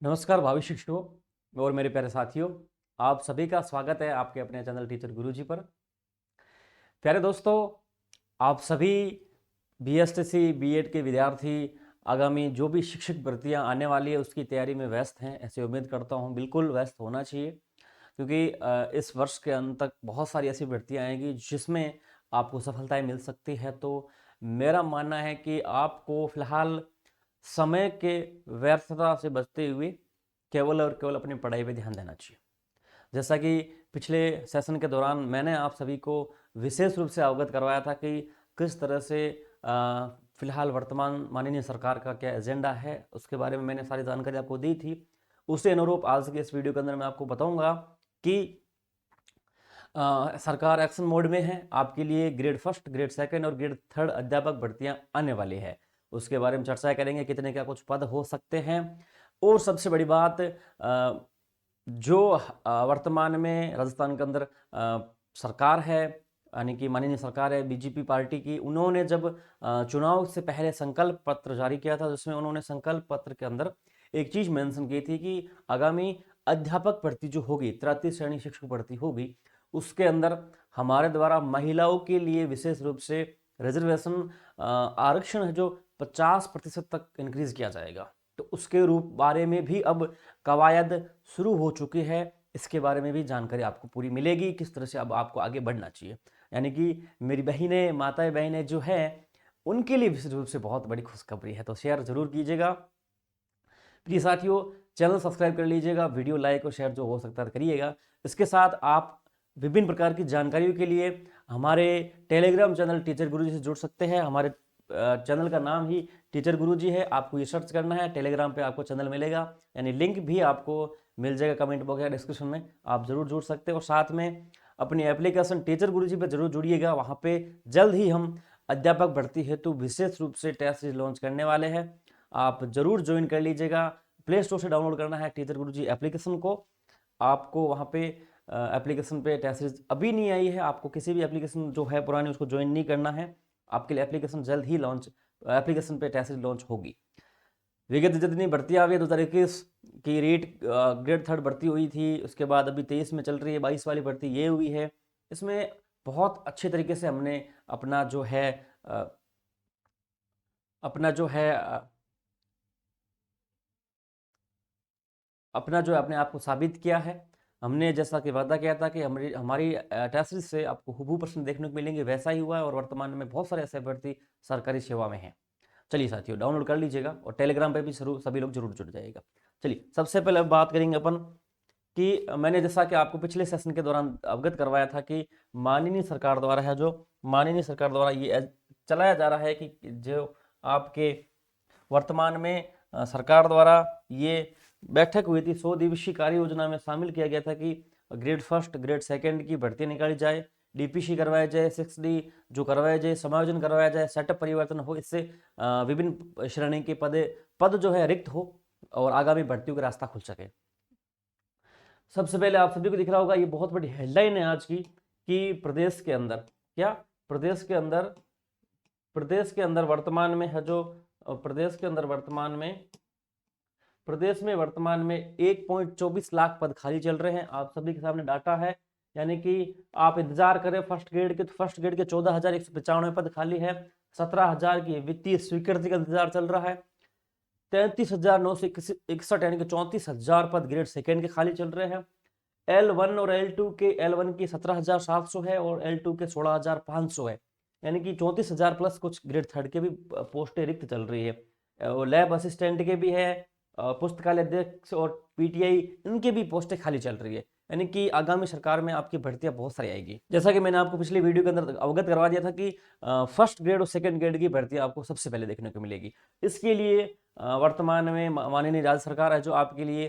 नमस्कार भावी शिक्षकों और मेरे प्यारे साथियों, आप सभी का स्वागत है आपके अपने चैनल टीचर गुरुजी पर। प्यारे दोस्तों, आप सभी बीएसटीसी बीएड के विद्यार्थी आगामी जो भी शिक्षक भर्तियां आने वाली है उसकी तैयारी में व्यस्त हैं, ऐसे उम्मीद करता हूं। बिल्कुल व्यस्त होना चाहिए क्योंकि इस वर्ष के अंत तक बहुत सारी ऐसी भर्तियां आएंगी जिसमें आपको सफलताएं मिल सकती है। तो मेरा मानना है कि आपको फिलहाल समय के व्यर्थता से बचते हुए केवल और केवल अपनी पढ़ाई पे ध्यान देना चाहिए। जैसा कि पिछले सेशन के दौरान मैंने आप सभी को विशेष रूप से अवगत करवाया था कि किस तरह से फिलहाल वर्तमान माननीय सरकार का क्या एजेंडा है, उसके बारे में मैंने सारी जानकारी आपको दी थी। उसी अनुरूप आज के इस वीडियो के अंदर मैं आपको बताऊंगा कि सरकार एक्शन मोड में है। आपके लिए ग्रेड फर्स्ट, ग्रेड सेकंड और ग्रेड थर्ड अध्यापक भर्तियां आने वाली है। उसके बारे में चर्चा करेंगे, कितने क्या कुछ पद हो सकते हैं। और सबसे बड़ी बात, जो वर्तमान में राजस्थान के अंदर सरकार है, यानी कि माननीय सरकार है बीजेपी पार्टी की, उन्होंने जब चुनाव से पहले संकल्प पत्र जारी किया था, जिसमें उन्होंने संकल्प पत्र के अंदर एक चीज मेंशन की थी कि आगामी अध्यापक भर्ती जो होगी, तृतीय श्रेणी शिक्षक भर्ती होगी, उसके अंदर हमारे द्वारा महिलाओं के लिए विशेष रूप से रिजर्वेशन आरक्षण है जो 50% तक इंक्रीज किया जाएगा। तो उसके रूप बारे में भी अब कवायद शुरू हो चुकी है। इसके बारे में भी जानकारी आपको पूरी मिलेगी, किस तरह से अब आपको आगे बढ़ना चाहिए। यानी कि मेरी बहनें, माताएं बहनें जो है, उनके लिए विशेष रूप से बहुत बड़ी खुशखबरी है। तो शेयर जरूर कीजिएगा प्रिय साथियों, चैनल सब्सक्राइब कर लीजिएगा, वीडियो लाइक और शेयर जो हो सकता है करिएगा। इसके साथ आप विभिन्न प्रकार की जानकारियों के लिए हमारे टेलीग्राम चैनल टीचर गुरुजी से जुड़ सकते हैं। हमारे चैनल का नाम ही टीचर गुरुजी है, आपको ये सर्च करना है, टेलीग्राम पे आपको चैनल मिलेगा, यानी लिंक भी आपको मिल जाएगा कमेंट बॉक्स या डिस्क्रिप्शन में, आप जरूर जुड़ सकते हैं। और साथ में अपनी एप्लीकेशन टीचर गुरुजी पे जरूर जुड़िएगा, वहाँ पे जल्द ही हम अध्यापक भर्ती हेतु विशेष रूप से टेस्ट सीरीज लॉन्च करने वाले हैं। आप जरूर ज्वाइन कर लीजिएगा। प्ले स्टोर से डाउनलोड करना है टीचर गुरुजी एप्लीकेशन को। आपको वहाँ पे एप्लीकेशन पे टेस्ट सीरीज अभी नहीं आई है, आपको किसी भी एप्लीकेशन जो है पुरानी उसको ज्वाइन नहीं करना है। आपके लिए एप्लीकेशन जल्द ही लॉन्च, एप्लीकेशन पे टेस्ट सीरीज लॉन्च होगी। विगत जितनी भर्तियां आ गई 2021 की रीट ग्रेड थर्ड भर्ती हुई थी, उसके बाद अभी 23 में चल रही है 22 वाली भर्ती ये हुई है। इसमें बहुत अच्छे तरीके से हमने अपना जो है अपना जो है अपना जो है अपने आप को साबित किया है। हमने जैसा कि वादा किया था कि हमारी हमारी टेस्ट सीरीज से आपको हुबहू प्रश्न देखने को मिलेंगे, वैसा ही हुआ है और वर्तमान में बहुत सारे ऐसे अभ्यर्थी सरकारी सेवा में हैं। चलिए साथियों, डाउनलोड कर लीजिएगा और टेलीग्राम पे भी जरूर सभी लोग जरूर जुड़ जाइएगा। चलिए, सबसे पहले अब बात करेंगे अपन कि मैंने जैसा कि आपको पिछले सेशन के दौरान अवगत करवाया था कि माननीय सरकार द्वारा है, जो माननीय सरकार द्वारा ये चलाया जा रहा है कि जो आपके वर्तमान में सरकार द्वारा ये बैठक हुई थी, 100 दिवसीय कार्य योजना में शामिल किया गया था कि ग्रेड फर्स्ट, ग्रेड सेकंड की भर्ती निकाली जाए, डीपीसी करवाया जाए, 6D जो करवाया जाए, समायोजन करवाया जाए, सेटअप परिवर्तन हो, इससे विभिन्न श्रेणी के पद जो है रिक्त हो और आगामी भर्तियों का रास्ता खुल सके। सबसे पहले आप सभी को दिख रहा होगा, ये बहुत बड़ी हेडलाइन है आज की कि प्रदेश के अंदर क्या, प्रदेश के अंदर वर्तमान में है जो प्रदेश में वर्तमान में 1.24 लाख पद खाली चल रहे हैं। आप सभी के सामने डाटा है, यानी कि आप इंतजार करें फर्स्ट ग्रेड के, तो फर्स्ट ग्रेड के 14,195 पद खाली है। 17,000 की वित्तीय स्वीकृति का इंतजार चल रहा है। 33,961 यानी कि 34,000 पद ग्रेड सेकेंड के खाली चल रहे हैं। L1 और L2 के, L1 की 17,700 है और L2 के 16,500 है, यानी कि 34,000 प्लस कुछ ग्रेड थर्ड के भी पोस्टें रिक्त चल रही है। और लैब असिस्टेंट के भी है, पुस्तकालय अध्यक्ष और पीटीआई, इनके भी पोस्टें खाली चल रही है। यानी कि आगामी सरकार में आपकी भर्तियां बहुत सारी आएगी। जैसा कि मैंने आपको पिछली वीडियो के अंदर अवगत करवा दिया था कि फर्स्ट ग्रेड और सेकंड ग्रेड की भर्तियां आपको सबसे पहले देखने को मिलेगी। इसके लिए वर्तमान में माननीय राज्य सरकार है जो आपके लिए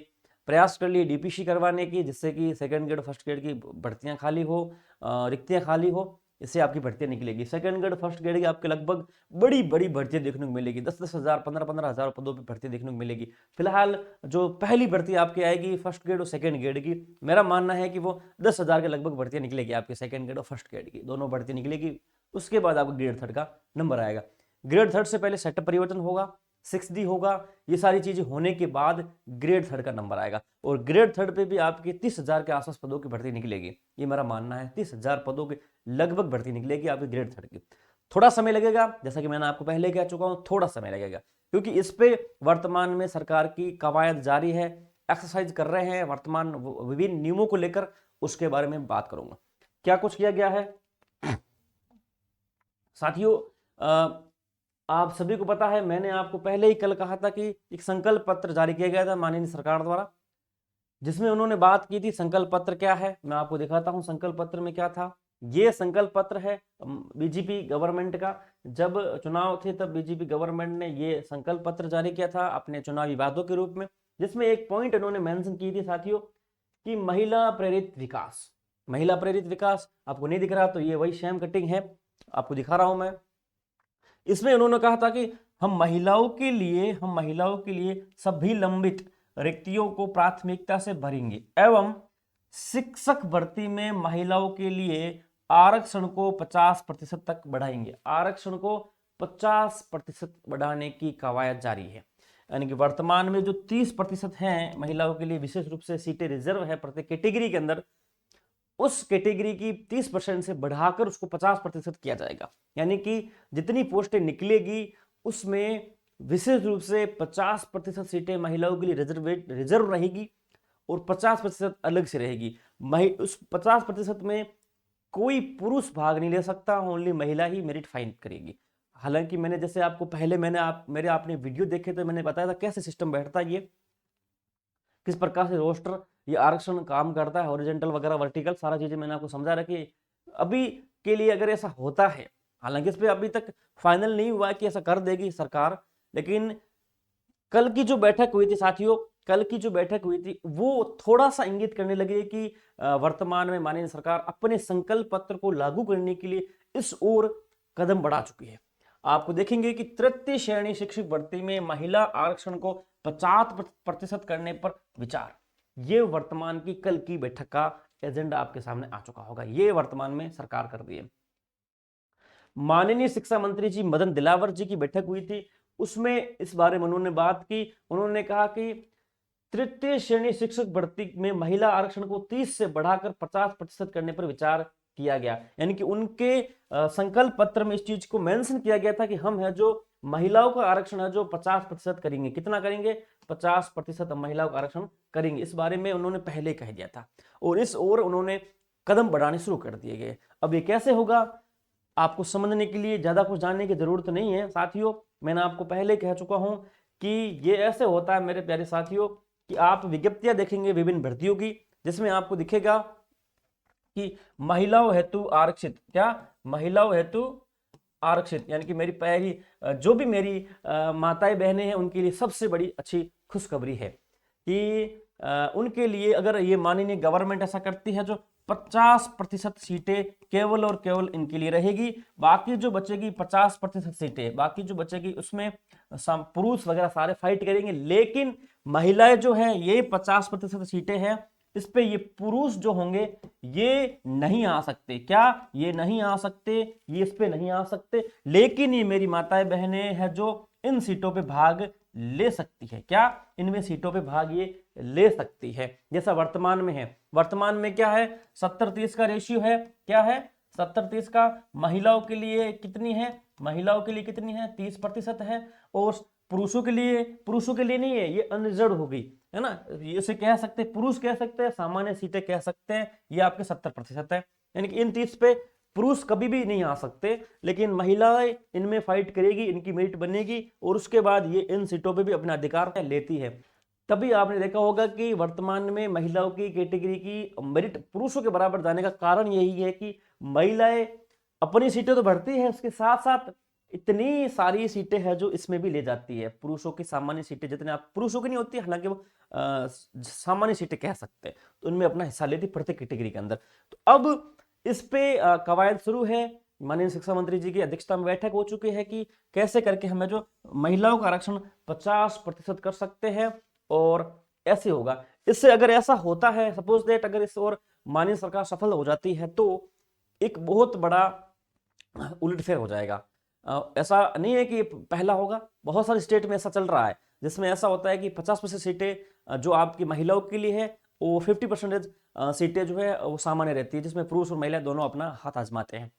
प्रयास कर लिए डीपीसी करवाने की, जिससे कि सेकंड ग्रेड फर्स्ट ग्रेड की भर्तियां खाली हो, रिक्तियां खाली हो, इससे आपकी भर्तियां निकलेगी। सेकंड ग्रेड फर्स्ट ग्रेड की आपके लगभग बड़ी बड़ी भर्तियां देखने को मिलेगी, 10-10 हज़ार, 15-15 हज़ार पदों पर भर्ती देखने को मिलेगी। फिलहाल जो पहली भर्ती आपकी आएगी फर्स्ट ग्रेड और सेकंड ग्रेड की, मेरा मानना है कि वो 10,000 के लगभग भर्तियां निकलेगी आपके, सेकंड ग्रेड और फर्स्ट ग्रेड की दोनों भर्ती निकलेगी। उसके बाद आपको ग्रेड थर्ड का नंबर आएगा। ग्रेड थर्ड से पहले सेटअप परिवर्तन होगा, 6D होगा। ये सारी चीजें होने के बाद ग्रेड थर्ड का नंबर आएगा और ग्रेड थर्ड पे भी आपके 30,000 के आसपास पदों की भर्ती निकलेगी। ये मेरा मानना है, 30,000 पदों की लगभग भर्ती निकलेगी आपके ग्रेड थर्ड की। थोड़ा समय लगेगा, जैसा कि मैंने आपको पहले कह चुका हूं, थोड़ा समय लगेगा, क्योंकि इस पे वर्तमान में सरकार की कवायद जारी है, एक्सरसाइज कर रहे हैं वर्तमान विभिन्न नियमों को लेकर, उसके बारे में बात करूंगा क्या कुछ किया गया है। साथियों, आप सभी को पता है, मैंने आपको पहले ही कल कहा था कि एक संकल्प पत्र जारी किया गया था माननीय सरकार द्वारा, जिसमें उन्होंने बात की थी। संकल्प पत्र क्या है, मैं आपको दिखाता हूं संकल्प पत्र में क्या था। ये संकल्प पत्र है बीजेपी गवर्नमेंट का। जब चुनाव थे तब बीजेपी गवर्नमेंट ने ये संकल्प पत्र जारी किया था अपने चुनावी वादों के रूप में, जिसमें एक पॉइंट उन्होंने मेंशन की थी साथियों कि महिला प्रेरित विकास। महिला प्रेरित विकास आपको नहीं दिख रहा तो ये वही शेम कटिंग है, आपको दिखा रहा हूं मैं। इसमें उन्होंने कहा था कि हम महिलाओं के लिए सभी लंबित रिक्तियों को प्राथमिकता से भरेंगे एवं शिक्षक भर्ती में महिलाओं के लिए आरक्षण को 50% तक बढ़ाएंगे। आरक्षण को 50% बढ़ाने की कवायद जारी है, यानी कि वर्तमान में जो 30% है महिलाओं के लिए, विशेष रूप से सीटें रिजर्व है प्रत्येक कैटेगरी के अंदर, उस कैटेगरी की 30% से बढ़ाकर उसको 50% किया जाएगा। यानी कि जितनी पोस्टें निकलेगी उसमें विशेष रूप से 50% सीटें महिलाओं के लिए रिजर्व रहेगी और 50% अलग से रहेगी। उस 50% में कोई पुरुष भाग नहीं ले सकता, ओनली महिला ही मेरिट फाइंड करेगी। हालांकि मैंने जैसे आपको पहले मेरे आपने वीडियो देखे तो मैंने बताया था कैसे सिस्टम बैठता है, ये किस प्रकार से रोस्टर ये आरक्षण काम करता है, हॉरिजॉन्टल वगैरह वर्टिकल सारा चीजें मैंने आपको समझा रखी। अभी के लिए अगर ऐसा होता है, हालांकि इस पे अभी तक फाइनल नहीं हुआ है कि ऐसा कर देगी सरकार, लेकिन कल की जो बैठक हुई थी साथियों, कल की जो बैठक हुई थी वो थोड़ा सा इंगित करने लगी कि वर्तमान में माननीय सरकार अपने संकल्प पत्र को लागू करने के लिए इस ओर कदम बढ़ा चुकी है। आपको देखेंगे कि तृतीय श्रेणी शिक्षक भर्ती में महिला आरक्षण को 50% करने पर विचार, ये वर्तमान की कल की बैठक का एजेंडा आपके सामने आ चुका होगा। ये वर्तमान में सरकार कर रही है। माननीय शिक्षा मंत्री जी मदन दिलावर जी की बैठक हुई थी, उसमें इस बारे में उन्होंने बात की। उन्होंने कहा कि तृतीय श्रेणी शिक्षक भर्ती में महिला आरक्षण को 30 से बढ़ाकर 50% करने पर विचार किया गया। यानी कि उनके संकल्प पत्र में इस चीज को मेंशन किया गया था कि हम है जो महिलाओं का आरक्षण है जो 50% करेंगे। कितना करेंगे? 50% महिलाओं का आरक्षण करेंगे। इस बारे में उन्होंने पहले कह दिया था और इस ओर उन्होंने कदम बढ़ाने शुरू कर दिए गए। अब ये कैसे होगा, आपको समझने के लिए ज्यादा कुछ जानने की जरूरत नहीं है साथियों। मैंने आपको पहले कह चुका हूं कि ये ऐसे होता है मेरे प्यारे साथियों कि आप विज्ञप्तियां देखेंगे विभिन्न भर्तियों की, जिसमें आपको दिखेगा कि महिलाओं हेतु आरक्षित, क्या महिलाओं हेतु आरक्षित, यानी कि मेरी पहली जो भी मेरी माताएं बहनें हैं उनके लिए सबसे बड़ी अच्छी खुशखबरी है कि उनके लिए अगर ये माननीय गवर्नमेंट ऐसा करती है जो 50% सीटें केवल और केवल इनके लिए रहेगी। बाकी जो बचेगी 50% सीटें, बाकी जो बचेगी उसमें पुरुष वगैरह सारे फाइट करेंगे, लेकिन महिलाएं जो है ये 50% सीटें हैं, इस पे ये पुरुष जो होंगे ये नहीं आ सकते। क्या ये नहीं आ सकते? ये इस पे नहीं आ सकते, लेकिन ये मेरी माताएं बहनें हैं जो इन सीटों पे भाग ले सकती है। क्या इनमें सीटों पे भाग ये ले सकती है, जैसा वर्तमान में है। वर्तमान में क्या है? 70-30 का रेशियो है। क्या है? 70-30 का। महिलाओं के लिए कितनी है? महिलाओं के लिए कितनी है? 30% है। और पुरुषों के लिए नहीं है, ये अनरिजर्व हो गई है ना। इसे कह सकते हैं, पुरुष कह सकते हैं, सामान्य सीटें कह सकते हैं, ये आपके 70% है। यानी कि इन 30 पे पुरुष कभी भी नहीं आ सकते, लेकिन महिलाएं इनमें फाइट करेगी, इनकी मेरिट बनेगी और उसके बाद ये इन सीटों पे भी अपना अधिकार लेती है। तभी आपने देखा होगा कि वर्तमान में महिलाओं की कैटेगरी की मेरिट पुरुषों के बराबर जाने का कारण यही है कि महिलाएं अपनी सीटें तो भरती है, उसके साथ साथ इतनी सारी सीटें हैं जो इसमें भी ले जाती है। पुरुषों की सामान्य सीटें जितने आप पुरुषों की नहीं होती, हालांकि वो सामान्य सीटें कह सकते हैं, तो उनमें अपना हिस्सा लेती प्रत्येक कैटेगरी के अंदर। तो अब इस पे कवायद शुरू है। माननीय शिक्षा मंत्री जी की अध्यक्षता में बैठक हो चुकी है कि कैसे करके हमें जो महिलाओं का आरक्षण 50% कर सकते हैं और ऐसे होगा। इससे अगर ऐसा होता है, सपोज दैट अगर इस और माननीय सरकार सफल हो जाती है तो एक बहुत बड़ा उलटफेर हो जाएगा। ऐसा नहीं है कि ये पहला होगा, बहुत सारे स्टेट में ऐसा चल रहा है जिसमें ऐसा होता है कि 50% सीटें जो आपकी महिलाओं के लिए है, वो 50% सीटें जो है वो सामान्य रहती है, जिसमें पुरुष और महिला दोनों अपना हाथ आजमाते हैं।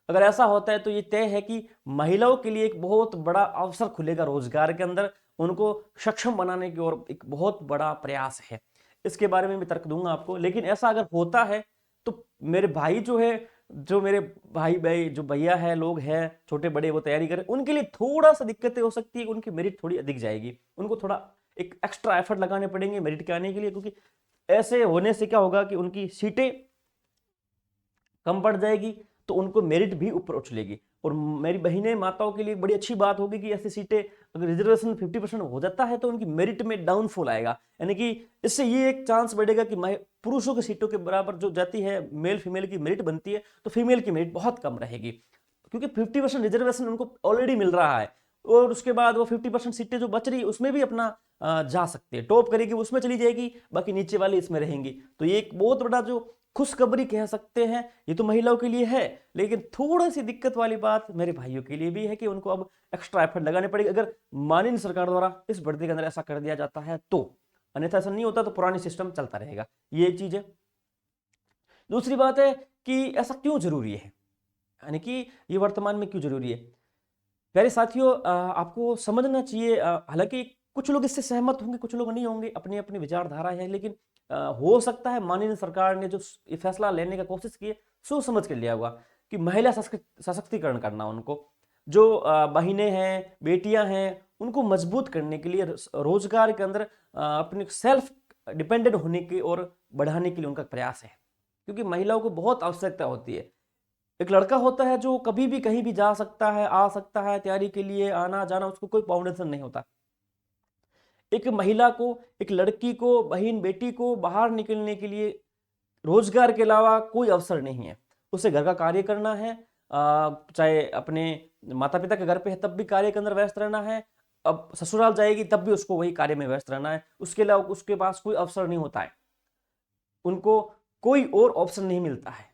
अगर ऐसा होता है तो ये तय है कि महिलाओं के लिए एक बहुत बड़ा अवसर खुलेगा रोजगार के अंदर, उनको सक्षम बनाने की ओर एक बहुत बड़ा प्रयास है। इसके बारे में भी तर्क दूंगा आपको। लेकिन ऐसा अगर होता है तो मेरे भाई जो है, जो मेरे भाई भाई जो भैया है, लोग हैं छोटे बड़े, वो तैयारी करें, उनके लिए थोड़ा सा दिक्कतें हो सकती है, उनकी मेरिट थोड़ी अधिक जाएगी, उनको थोड़ा एक एक्स्ट्रा एफर्ट लगाने पड़ेंगे मेरिट के आने के लिए, क्योंकि ऐसे होने से क्या होगा कि उनकी सीटें कम पड़ जाएगी तो उनको मेरिट भी ऊपर उछलेगी। और मेरी बहनें माताओं के लिए बड़ी अच्छी बात होगी कि ऐसी सीटें अगर रिजर्वेशन 50% हो जाता है तो उनकी मेरिट में डाउनफॉल आएगा, यानी कि इससे ये एक चांस बढ़ेगा कि पुरुषों की सीटों के बराबर जो जाती है मेल फीमेल की मेरिट बनती है, तो फीमेल की मेरिट बहुत कम रहेगी, क्योंकि 50% रिजर्वेशन उनको ऑलरेडी मिल रहा है। और उसके बाद वो 50% सीटें जो बच रही उसमें भी अपना जा सकते हैं, टॉप करेगी उसमें चली जाएगी, बाकी नीचे वाली इसमें रहेंगी। तो ये एक बहुत बड़ा जो खुशखबरी कह सकते हैं, ये तो महिलाओं के लिए है। लेकिन थोड़ी सी दिक्कत वाली बात मेरे भाइयों के लिए भी है कि उनको अब एक्स्ट्रा एफर्ट लगाने पड़ेगी अगर माननीय सरकार द्वारा इस भर्ती के अंदर ऐसा कर दिया जाता है तो। अन्यथा ऐसा नहीं होता तो पुरानी सिस्टम चलता रहेगा। ये एक चीज है। दूसरी बात है कि ऐसा क्यों जरूरी है, यानी कि ये वर्तमान में क्यों जरूरी है। प्यारे साथियों, आपको समझना चाहिए, हालांकि कुछ लोग इससे सहमत होंगे, कुछ लोग नहीं होंगे, अपनी अपनी विचारधारा है, लेकिन हो सकता है माननीय सरकार ने जो ये फैसला लेने का कोशिश की है सोच समझ कर लिया होगा कि महिला सशक्तिकरण करना, उनको जो बहिनें हैं, बेटियां हैं, उनको मजबूत करने के लिए रोजगार के अंदर अपने सेल्फ डिपेंडेंट होने की और बढ़ाने के लिए उनका प्रयास है। क्योंकि महिलाओं को बहुत आवश्यकता होती है। एक लड़का होता है जो कभी भी कहीं भी जा सकता है, आ सकता है, तैयारी के लिए आना जाना, उसको कोई बाउंडेशन नहीं होता। एक महिला को, एक लड़की को, बहन बेटी को बाहर निकलने के लिए रोजगार के अलावा कोई अवसर नहीं है। उसे घर का कार्य करना है, चाहे अपने माता पिता के घर पे है तब भी कार्य के अंदर व्यस्त रहना है, अब ससुराल जाएगी तब भी उसको वही कार्य में व्यस्त रहना है, उसके अलावा उसके पास कोई अवसर नहीं होता है, उनको कोई और ऑप्शन नहीं मिलता है।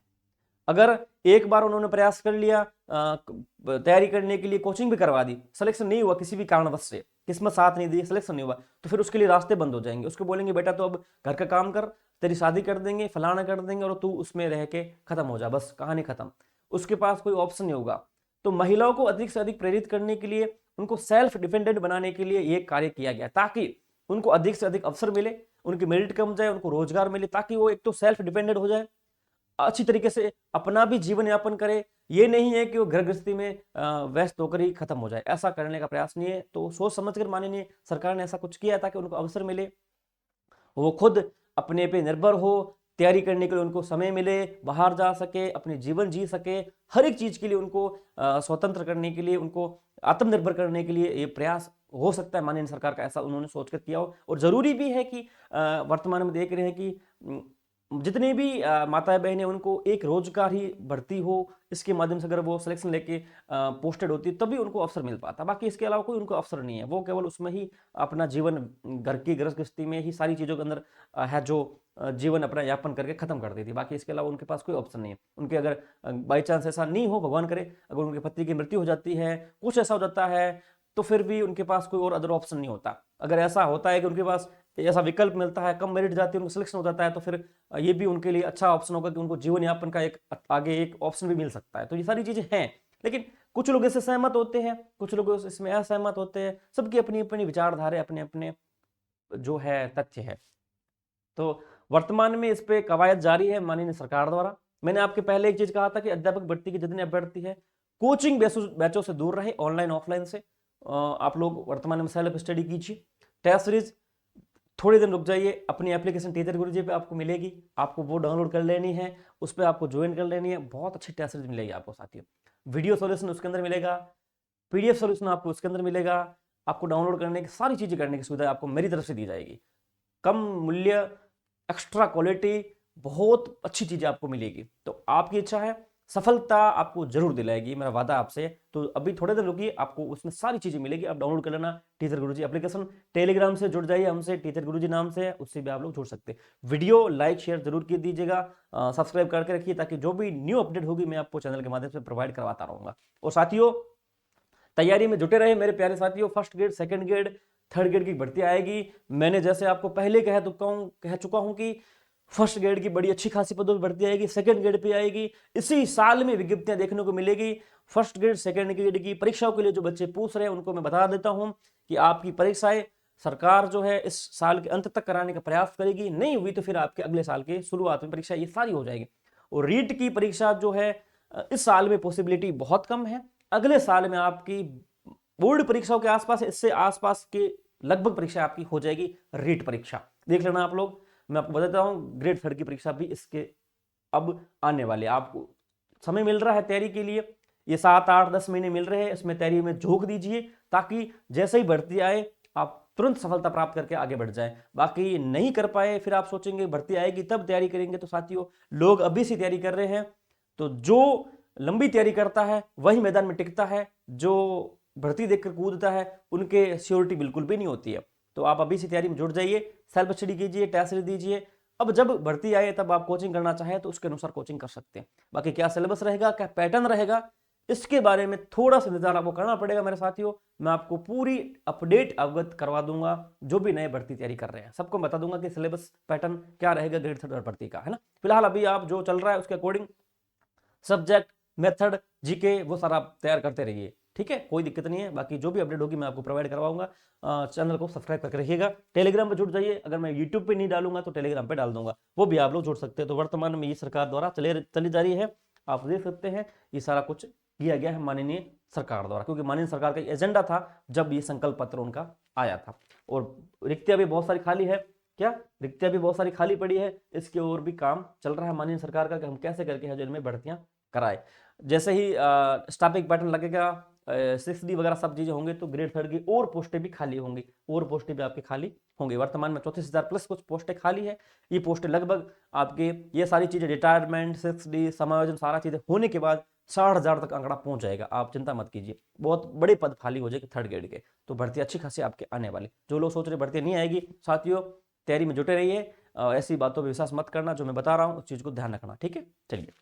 अगर एक बार उन्होंने प्रयास कर लिया, तैयारी करने के लिए कोचिंग भी करवा दी, सिलेक्शन नहीं हुआ किसी भी कारणवश से, किस्मत साथ नहीं दी, सिलेक्शन नहीं हुआ, तो फिर उसके लिए रास्ते बंद हो जाएंगे। उसको बोलेंगे बेटा तो अब घर का काम कर, तेरी शादी कर देंगे, फलाना कर देंगे और तू उसमें रह के खत्म हो जा, बस कहानी खत्म। उसके पास कोई ऑप्शन नहीं होगा। तो महिलाओं को अधिक से अधिक प्रेरित करने के लिए, उनको सेल्फ डिपेंडेंट बनाने के लिए ये कार्य किया गया, ताकि उनको अधिक से अधिक अवसर मिले, उनकी मेरिट कम जाए, उनको रोजगार मिले, ताकि वो एक तो सेल्फ डिपेंडेंट हो जाए, अच्छी तरीके से अपना भी जीवन यापन करे। ये नहीं है कि वो घर गृहस्थी में व्यस्त होकर ही खत्म हो जाए, ऐसा करने का प्रयास नहीं है। तो सोच समझकर माननीय सरकार ने ऐसा कुछ किया ताकि उनको अवसर मिले, वो खुद अपने पे निर्भर हो, तैयारी करने के लिए उनको समय मिले, बाहर जा सके, अपने जीवन जी सके, हर एक चीज के लिए उनको स्वतंत्र करने के लिए, उनको आत्मनिर्भर करने के लिए ये प्रयास हो सकता है माननीय सरकार का, ऐसा उन्होंने सोचकर किया हो। और जरूरी भी है कि वर्तमान में देख रहे हैं कि जितने भी माताएं बहनें, उनको एक रोजगार ही भर्ती हो, इसके माध्यम से अगर वो सिलेक्शन लेके पोस्टेड होती तभी उनको अवसर मिल पाता, बाकी इसके अलावा कोई उनको अवसर नहीं है। वो केवल उसमें ही अपना जीवन, घर की गृहस्थी में ही सारी चीजों के अंदर है जो जीवन अपना यापन करके खत्म कर देती, बाकी इसके अलावा उनके पास कोई ऑप्शन नहीं है। उनके अगर बाई चांस ऐसा नहीं हो, भगवान करे, अगर उनके पति की मृत्यु हो जाती है, कुछ ऐसा हो जाता है, तो फिर भी उनके पास कोई और अदर ऑप्शन नहीं होता। अगर ऐसा होता है कि उनके पास ऐसा विकल्प मिलता है, कम मेरिट जाती है, उनको सिलेक्शन हो जाता है, तो फिर ये भी उनके लिए अच्छा ऑप्शन होगा कि उनको जीवन यापन का एक आगे एक ऑप्शन भी मिल सकता है। तो ये सारी चीजें हैं, लेकिन कुछ लोग इससे सहमत होते हैं, कुछ लोग इसमें असहमत होते हैं, सबकी अपनी अपनी विचारधारा, अपने अपने जो है तथ्य है। तो वर्तमान में इस पे कवायद जारी है माननीय सरकार द्वारा। मैंने आपके पहले एक चीज कहा था कि अध्यापक भर्ती के जितने अभ्यर्थी है, कोचिंग बैचों से दूर रहे, ऑनलाइन ऑफलाइन से आप लोग वर्तमान में सेल्फ स्टडी कीजिए। टेस्ट सीरीज थोड़े दिन रुक जाइए, अपनी एप्लीकेशन टीचर गुरुजी पे आपको मिलेगी, आपको वो डाउनलोड कर लेनी है, उस पर आपको ज्वाइन कर लेनी है, बहुत अच्छी टेस्ट सीरीज मिलेगी आपको साथियों। वीडियो सॉल्यूशन उसके अंदर मिलेगा, पीडीएफ सॉल्यूशन आपको उसके अंदर मिलेगा, आपको डाउनलोड करने की सारी चीजें करने की सुविधा आपको मेरी तरफ से दी जाएगी। कम मूल्य, एक्स्ट्रा क्वालिटी, बहुत अच्छी चीजें आपको मिलेगी। तो आपकी इच्छा है, सफलता आपको जरूर दिलाएगी, मेरा वादा आपसे। तो अभी थोड़े दिन रुकिए, आपको उसमें सारी चीजें मिलेगी, आप डाउनलोड कर लेना टीचर गुरुजी एप्लीकेशन। टेलीग्राम से जुड़ जाइए हमसे, टीचर गुरुजी नाम से, उससे भी आप लोग जुड़ सकते हैं। वीडियो लाइक शेयर जरूर कर दीजिएगा, सब्सक्राइब करके रखिए, ताकि जो भी न्यू अपडेट होगी मैं आपको चैनल के माध्यम से प्रोवाइड करवाता रहूंगा। और साथियों, तैयारी में जुटे रहे मेरे प्यारे साथियों। First grade, second grade, third grade की भर्ती आएगी। मैंने जैसे आपको पहले कह चुका हूं कि फर्स्ट ग्रेड की बड़ी अच्छी खासी पदों पर भर्ती आएगी, सेकंड ग्रेड पे आएगी। इसी साल में विज्ञप्तियां देखने को मिलेगी। फर्स्ट ग्रेड, सेकंड ग्रेड की परीक्षाओं के लिए जो बच्चे पूछ रहे हैं उनको मैं बता देता हूं कि आपकी परीक्षाएं सरकार जो है इस साल के अंत तक कराने का प्रयास करेगी। नहीं हुई तो फिर आपके अगले साल के शुरुआत में परीक्षा ये सारी हो जाएगी। और रीट की परीक्षा जो है इस साल में पॉसिबिलिटी बहुत कम है। अगले साल में आपकी बोर्ड परीक्षाओं के आसपास, इससे आसपास के लगभग परीक्षा आपकी हो जाएगी रीट परीक्षा। देख लेना आप लोग। मैं आपको बताता हूं ग्रेड थर्ड की परीक्षा भी इसके अब आने वाले। आपको समय मिल रहा है तैयारी के लिए, ये 7, 8, 10 महीने मिल रहे हैं, इसमें तैयारी में झोंक दीजिए ताकि जैसे ही भर्ती आए आप तुरंत सफलता प्राप्त करके आगे बढ़ जाएं। बाकी नहीं कर पाए फिर आप सोचेंगे भर्ती आएगी तब तैयारी करेंगे। तो साथियों, लोग अभी से तैयारी कर रहे हैं। तो जो लंबी तैयारी करता है वही मैदान में टिकता है, जो भर्ती देखकर कूदता है उनके श्योरिटी बिल्कुल भी नहीं होती है। तो आप अभी से तैयारी में जुट जाइए, सेल्फ स्टडी कीजिए, टेस्ट दीजिए। अब जब भर्ती आए तब आप कोचिंग करना चाहें तो उसके अनुसार कोचिंग कर सकते हैं। बाकी क्या सिलेबस रहेगा, क्या पैटर्न रहेगा, इसके बारे में थोड़ा सा इंतजार आपको करना पड़ेगा मेरे साथियों। मैं आपको पूरी अपडेट अवगत करवा दूंगा। जो भी नए भर्ती तैयारी कर रहे हैं सबको बता दूंगा कि सिलेबस पैटर्न क्या रहेगा ग्रेड थर्ड भर्ती का, है ना। फिलहाल अभी आप जो चल रहा है उसके अकॉर्डिंग सब्जेक्ट, मेथड, जीके वो सारा आप तैयार करते रहिए, ठीक है, कोई दिक्कत नहीं है। बाकी जो भी अपडेट होगी मैं आपको प्रोवाइड करवाऊंगा। चैनल को सब्सक्राइब करके रखिएगा। टेलीग्राम पे जुड़ जाइए, अगर मैं यूट्यूब पे नहीं डालूंगा तो टेलीग्राम पे डाल दूंगा, वो भी आप लोग जुड़ सकते हैं। तो वर्तमान में ये सरकार द्वारा चली जा रही है, आप देख सकते हैं ये सारा कुछ किया गया है माननीय सरकार द्वारा, क्योंकि माननीय सरकार का एजेंडा था जब ये संकल्प पत्र उनका आया था। और रिक्तियां भी बहुत सारी खाली है, क्या रिक्तियां भी बहुत सारी खाली पड़ी है, इसके और भी काम चल रहा है माननीय सरकार का कि हम कैसे करके है जो इनमें भर्तियां कराए। जैसे ही स्टाफिंग पैटर्न लगेगा, 6D वगैरह सब चीजें होंगे तो ग्रेड थर्ड की और पोस्टें भी खाली होंगी, और पोस्टें भी आपकी खाली होंगी। वर्तमान में 34,000 प्लस कुछ पोस्टें खाली है। ये पोस्टें लगभग आपके ये सारी चीजें रिटायरमेंट, 6D, समायोजन सारा चीजें होने के बाद 60,000 तक आंकड़ा पहुंच जाएगा। आप चिंता मत कीजिए, बहुत बड़े पद खाली हो जाएंगे थर्ड ग्रेड के। तो भर्ती अच्छी खासी आपके आने वाली। जो लोग सोच रहे भर्ती नहीं आएगी, साथियों तैयारी में जुटे रहिए। ऐसी बातों पर विश्वास मत करना, जो मैं बता रहा हूँ उस चीज को ध्यान रखना, ठीक है। चलिए।